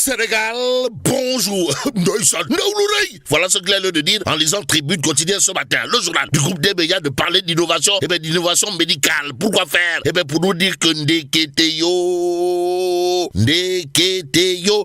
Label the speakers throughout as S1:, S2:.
S1: Sénégal, bonjour. Voilà ce qu'il a lieu de dire en lisant Tribune quotidienne ce matin. Le journal du groupe des médias de parler d'innovation, d'innovation médicale. Pourquoi faire? Pour nous dire que Ndeketeyo,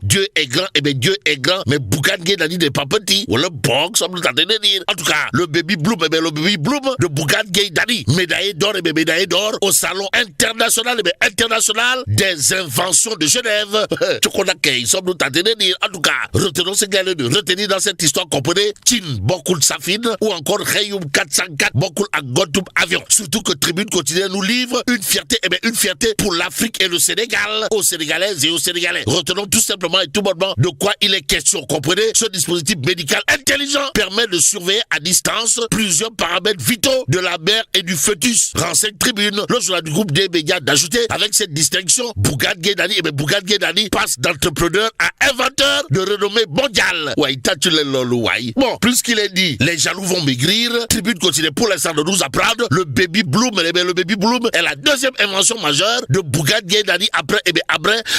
S1: Dieu est grand, Dieu est grand, mais Bougane Gueye Dany n'est pas petit. Ou le box, ça nous a de dire. En tout cas, le baby bloom, le baby bloom de Bougane Gueye Dany, médaillé d'or, médaillé d'or au salon international, international des inventions de Genève. Tu connais qu'ils sont nous tentés de dire. En tout cas, retenons ce qu'il de retenir dans cette histoire, comprenez, Tin, Bokul Safin, ou encore Rayum 404, Bokul Agotoum Avion. Surtout que Tribune quotidienne nous livre une fierté, une fierté pour l'Afrique et le Sénégal, aux Sénégalaises et aux Sénégalais. Retenons tout simplement et tout bonnement de quoi il est question, comprenez. Ce dispositif médical intelligent permet de surveiller à distance plusieurs paramètres vitaux de la mère et du fœtus. Renseigne Tribune, le journal du groupe des médias d'ajouter avec cette distinction, Bougane Gueye Dany, Bougane Gueye Dany passe d'entrepreneur à inventeur de renommée mondiale. Ouais, t'as tu les lolou, ouais. Bon, plus qu'il est dit, les jaloux vont maigrir. Tribune continue pour l'instant de nous apprendre le baby bloom, le baby bloom est la deuxième invention majeure de Bougane Gueye Dany après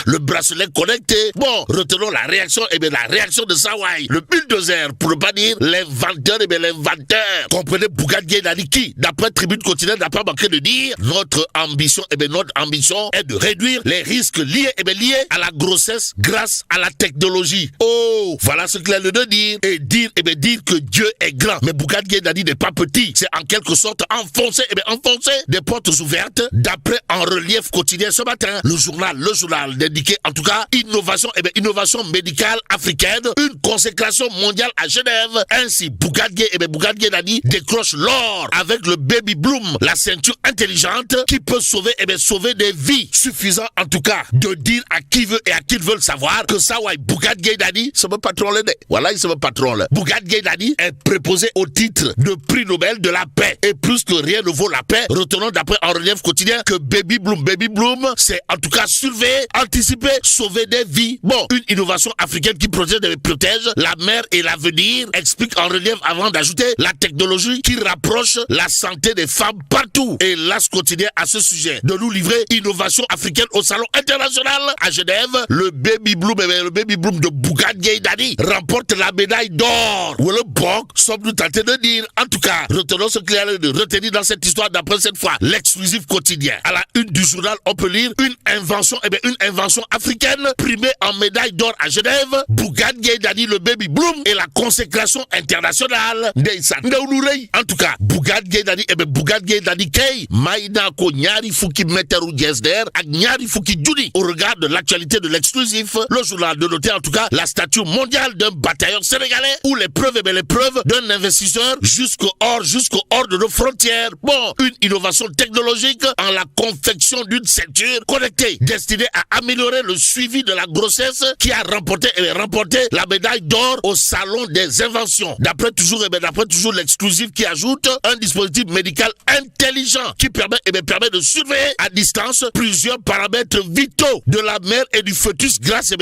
S1: le bracelet connecté. Bon, retenons la réaction, la réaction de Sawai, le bulldozer, pour ne pas dire l'inventeur, l'inventeur. Comprenez Bougane Gueye Dany qui, d'après Tribune quotidienne, n'a pas manqué de dire, notre ambition est de réduire les risques liés à la grossesse grâce à la technologie. Oh, voilà ce qu'il a le de dire. Et dire que Dieu est grand. Mais Bougane Gueye Dany n'est pas petit. C'est en quelque sorte enfoncer des portes ouvertes d'après en relief quotidien ce matin. Le journal d'indiquer en tout cas innovation médicale africaine, une consécration mondiale à Genève. Ainsi, Bougane Gueye Dany décroche l'or avec le baby bloom, la ceinture intelligente qui peut sauver des vies. Suffisant en tout cas de dire à qui veut et à qui veut le savoir que ça, ouais, Bougane Gueye Dany, c'est mon patron là. Voilà, il se veut patron là. Bougane Gueye Dany est préposé au titre de prix Nobel de la paix. Et plus que rien ne vaut la paix, retenons d'après en relief quotidien que baby bloom, c'est en tout cas surveiller, anticiper, sauver des vies. Bon, une innovation africaine qui protège la mère et l'avenir, explique en relief avant d'ajouter la technologie qui rapproche la santé des femmes partout. Et l'As quotidien à ce sujet de nous livrer innovation africaine au salon international à Genève. Le baby bloom de Bougane Gueye Dany remporte la médaille d'or. Ou le boc, sommes-nous tentés de dire. En tout cas, retenons ce qu'il y a de retenir dans cette histoire d'après cette fois l'exclusif quotidien. À la une du journal, on peut lire une invention africaine primée en médaille d'or à Genève. Bougane Gueye Dany, le baby bloom et la consécration internationale. En tout cas, Bougane Gueye Dany kay maïda ko nyari fuki meteru jesder ak nyari fuki juni. Au regard de l'actualité de l'exclusif, le journal de noter en tout cas la statue mondiale d'un bataillon sénégalais où les preuves d'un investisseur jusqu'au hors de nos frontières. Bon, une innovation technologique en la confection d'une ceinture connectée destinée à améliorer le suivi de la grossesse qui a remporté la médaille d'or au salon des inventions. D'après toujours l'exclusif qui ajoute un dispositif médical intelligent qui permet de surveiller à distance plusieurs paramètres vitaux de la mère et du fœtus grâce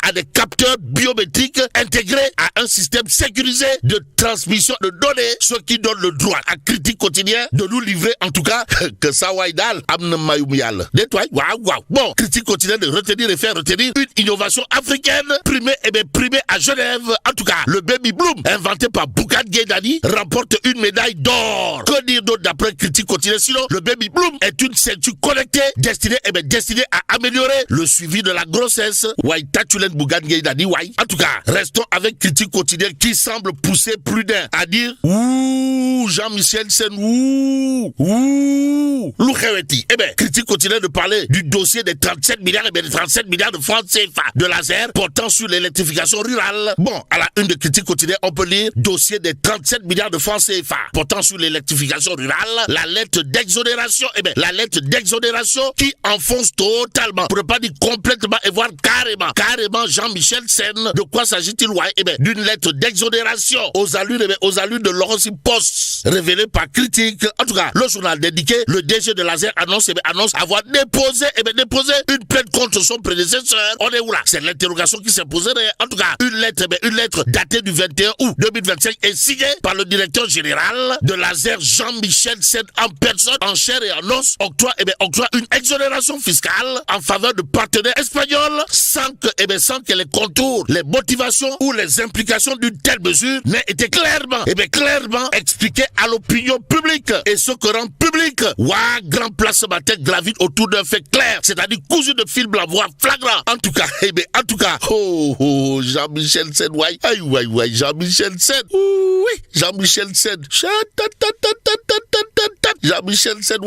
S1: à des capteurs biométriques intégrés à un système sécurisé de transmission de données, ce qui donne le droit à Critique quotidien de nous livrer en tout cas que ça waïdal amna mayumyal. Waouh. Bon, Critique quotidien de retenir et faire retenir une innovation africaine primée à Genève. En tout cas, le baby bloom inventé par Bougane Gueye Dany remporte une médaille d'or. Que dire d'autre d'après Critique quotidien? Sinon, le baby bloom est une ceinture connectée destinée à améliorer le suivi de la grossesse. Ouais, tatulen Bougane Gueye Dany, ouais. En tout cas, restons avec Critique quotidien qui semble pousser plus d'un à dire ouh, Jean-Michel Sen, ouh, Loukheweti. Critique continue de parler du dossier des 37 milliards de francs CFA de laser portant sur l'électrification rurale. Bon, à la une de Critique quotidien, on peut lire dossier des 37 milliards de francs CFA portant sur l'électrification rurale, la lettre d'exonération, qui enfonce totalement, pour ne pas dire complètement et voire carrément Jean-Michel Sen. De quoi s'agit-il? D'une lettre d'exonération aux allures de Laurence Post, révélée par Critique. En tout cas, le journal dédié, le DG de Laser annonce avoir déposé une plainte contre son prédécesseur. On est où là? C'est l'interrogation qui s'est posée. En tout cas, une lettre datée du 21 août 2025 est signée par le directeur général de Laser, Jean-Michel Sen, en personne, en chair et en os, octroie une exonération fiscale en faveur de partenaires espagnols sans sans que les contours, les motivations ou les implications d'une telle mesure n'aient été clairement expliquées à l'opinion publique. Et ce que rend public, Grand Place ce matin gravite autour d'un fait clair, c'est-à-dire cousu de fil blanc, voire flagrant. En tout cas, Jean-Michel Sen, Jean-Michel Sen, oui, Jean-Michel Sen, Jean-Michel Sen,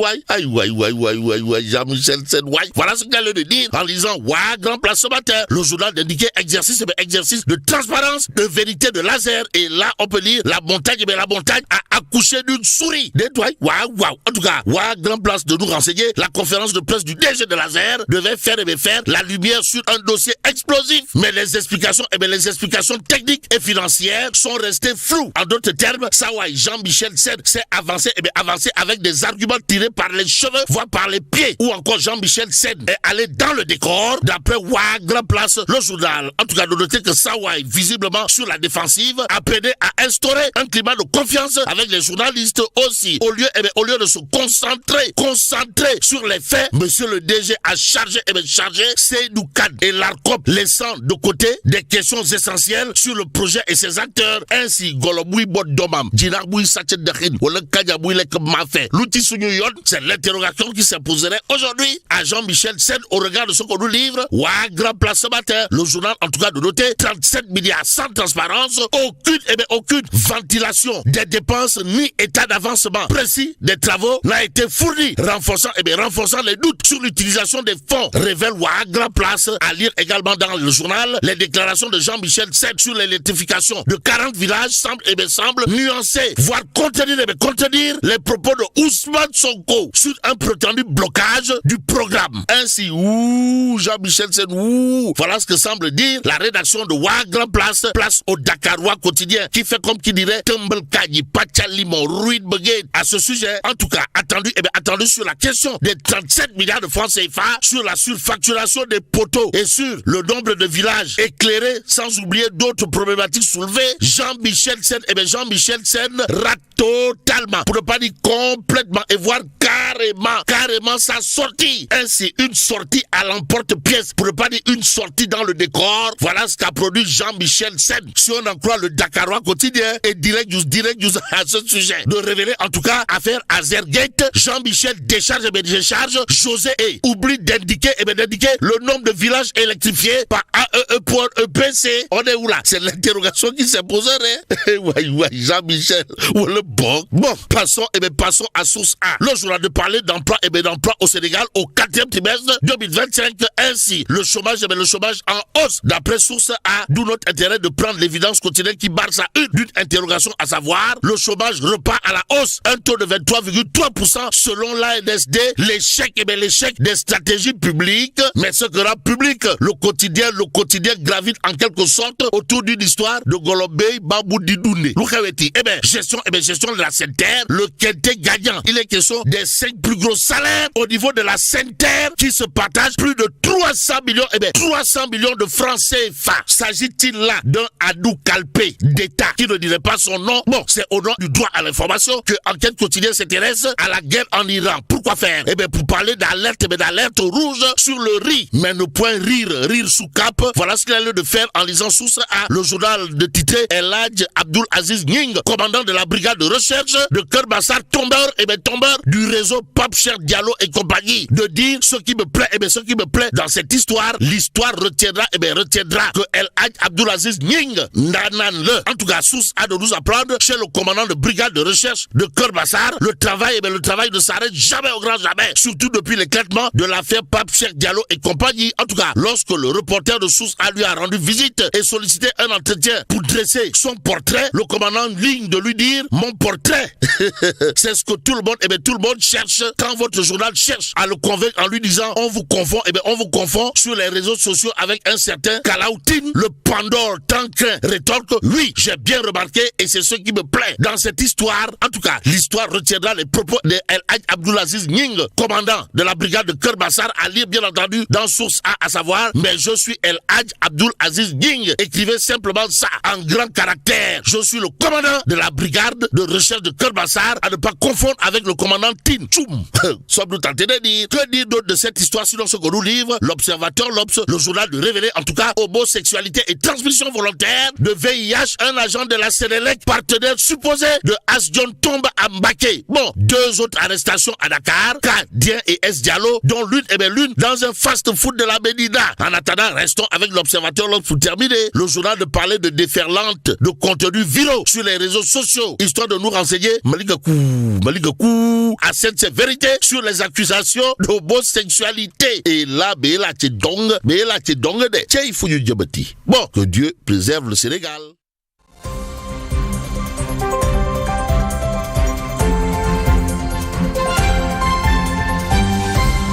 S1: Jean-Michel Sen, voilà ce qu'elle a de dire en lisant Grand Place ce matin. Le journal d'indiquer exercice de transparence, de vérité, de laser. Et là, on peut lire la montagne a accouché d'une souris. En tout cas, Grand Place de nous renseigner, la conférence de presse du DG de laser devait faire la lumière sur un dossier explosif. Mais les explications techniques et financières sont restées floues. En d'autres termes, Jean-Michel Sen s'est avancé avec des arguments tirés par les cheveux, voire par les pieds. Ou encore Jean-Michel Sen est allé dans le décor, d'après Grand Place, le journal. En tout cas, de noter que Sawai, visiblement sur la défensive, a peiné à instaurer un climat de confiance avec les journalistes aussi. Au lieu de se concentrer sur les faits, monsieur le DG a chargé Seydou Kane et l'ARCOP, laissant de côté des questions essentielles sur le projet et ses acteurs. Ainsi, Goloboui Bodomam, Djinaboui Sachet-Dakhin, Wole Kanyaboui Lek Mafé, l'outil Sunyoyon, c'est l'interrogation qui s'imposerait aujourd'hui à Jean-Michel Sen au regard de ce qu'on nous livre. Grand Place ce matin, le journal en tout cas de noter 37 milliards sans transparence, aucune ventilation des dépenses ni état d'avancement précis des travaux n'a été fourni, renforçant les doutes sur l'utilisation des fonds, révèle Grand Place. À lire également dans le journal, les déclarations de Jean-Michel Sen sur l'électrification de 40 villages semblent nuancer, voire contenir les propos de Ousmane Sonko sur un prétendu blocage du programme. Ainsi, Jean-Michel Sen, voilà ce que semble dire la rédaction de Grand Place au Dakarois quotidien, qui fait comme qui dirait Tumbel Kanyi, Pachalimon, Ruid Begate. À ce sujet, en tout cas, attendu sur la question des 37 milliards de francs CFA, sur la surfacturation des poteaux et sur le nombre de villages éclairés, sans oublier d'autres problématiques soulevées. Jean-Michel Sen rate totalement, pour ne pas dire complètement, et voire carrément sa sortie. Ainsi, une sortie à l'emporte-pièce, pour ne pas dire une sortie dans le décor. Voilà ce qu'a produit Jean-Michel Sen. Si on en croit le Dakarois quotidien et direct news à ce sujet, de révéler en tout cas affaire Azergate, Jean-Michel décharge José et oublie d'indiquer le nombre de villages électrifiés par AEE.EPC. On est où là? C'est l'interrogation qui s'imposerait. Jean-Michel, ou le bon. Bon, passons à source A. Le journal de parler d'emploi au Sénégal au 4e trimestre 2025. Ainsi, le chômage en hausse. D'après source A, d'où notre intérêt de prendre l'évidence quotidienne qui barre sa une d'une interrogation, à savoir, le chômage repart à la hausse. Un taux de 23,3% selon l'ANSD. L'échec des stratégies publiques. Mais ce que rend public, le quotidien gravite en quelque sorte autour d'une histoire de Golobey Babou Didoune. Gestion de la SENTER, le quintet gagnant. Il est question des 5 plus gros salaires au niveau de la SENTER qui se partagent plus de 300 millions de francs CFA. S'agit-il là d'un Adou Kalpé d'État qui ne dirait pas son nom? Bon, c'est au nom du droit à l'information que Enquête quotidienne s'intéresse à la guerre en Iran. Pourquoi faire? Pour parler d'alerte rouge sur le riz. Mais ne point rire sous cap. Voilà ce qu'il a lieu de faire en lisant source A. Le journal de titre El Hadj Abdoul Aziz Nying, commandant de la brigade de recherche de Kerbassar, tombeur du réseau Pape Cheikh Diallo et compagnie, de dire ce qui me plaît dans cette histoire. L'histoire retiendra que El Hadj Abdoul Aziz Nying Nanan le. En tout cas, source A de nous apprendre chez le commandant de brigade de recherche de Kerbassar, le travail ne s'arrête jamais au grand jamais, surtout depuis l'éclatement de l'affaire Pape Cheikh Diallo et compagnie. En tout cas, lorsque le reporter de source A lui a rendu visite et sollicité un entretien pour dresser son portrait, le commandant ligne de lui dire: mon portrait. C'est ce que tout le monde cherche quand votre journal cherche à le convaincre en lui disant on vous confond sur les réseaux sociaux avec un certain Kalaoutine. Le Pandore Tancrin rétorque: oui, j'ai bien remarqué et c'est ce qui me plaît dans cette histoire. En tout cas, l'histoire retiendra les propos de El Hadj Abdoul Aziz Nying, commandant de la brigade de Kerbassar, à lire bien entendu dans source A, à savoir: mais je suis El Hadj Abdoul Aziz Nying. Écrivez simplement ça en grand caractère. Je suis le commandant de la brigade de recherche de Kerbassar, à ne pas confondre avec le commandant Tin. tchoum. Sommes-nous tentés de dire? Que dire d'autre de cette histoire sinon ce qu'on nous livre? L'Observateur, l'Obs, le journal de révéler, en tout cas, homosexualité et transmission volontaire de VIH, un agent de la Sénélec, partenaire supposé de Asdion tombe à Mbaké. Bon, 2 autres arrestations à Dakar, Kadien et S. Diallo, dont l'une dans un fast-food de la Médina. En attendant, restons avec l'Observateur, l'Obs pour terminer. Le journal de parler de déferlante de contenu viraux sur les réseaux sociaux, histoire de nous renseigner, Maligakou, à cette vérité sur les accusations d'homosexualité. Et là, il faut bon, que Dieu préserve le Sénégal.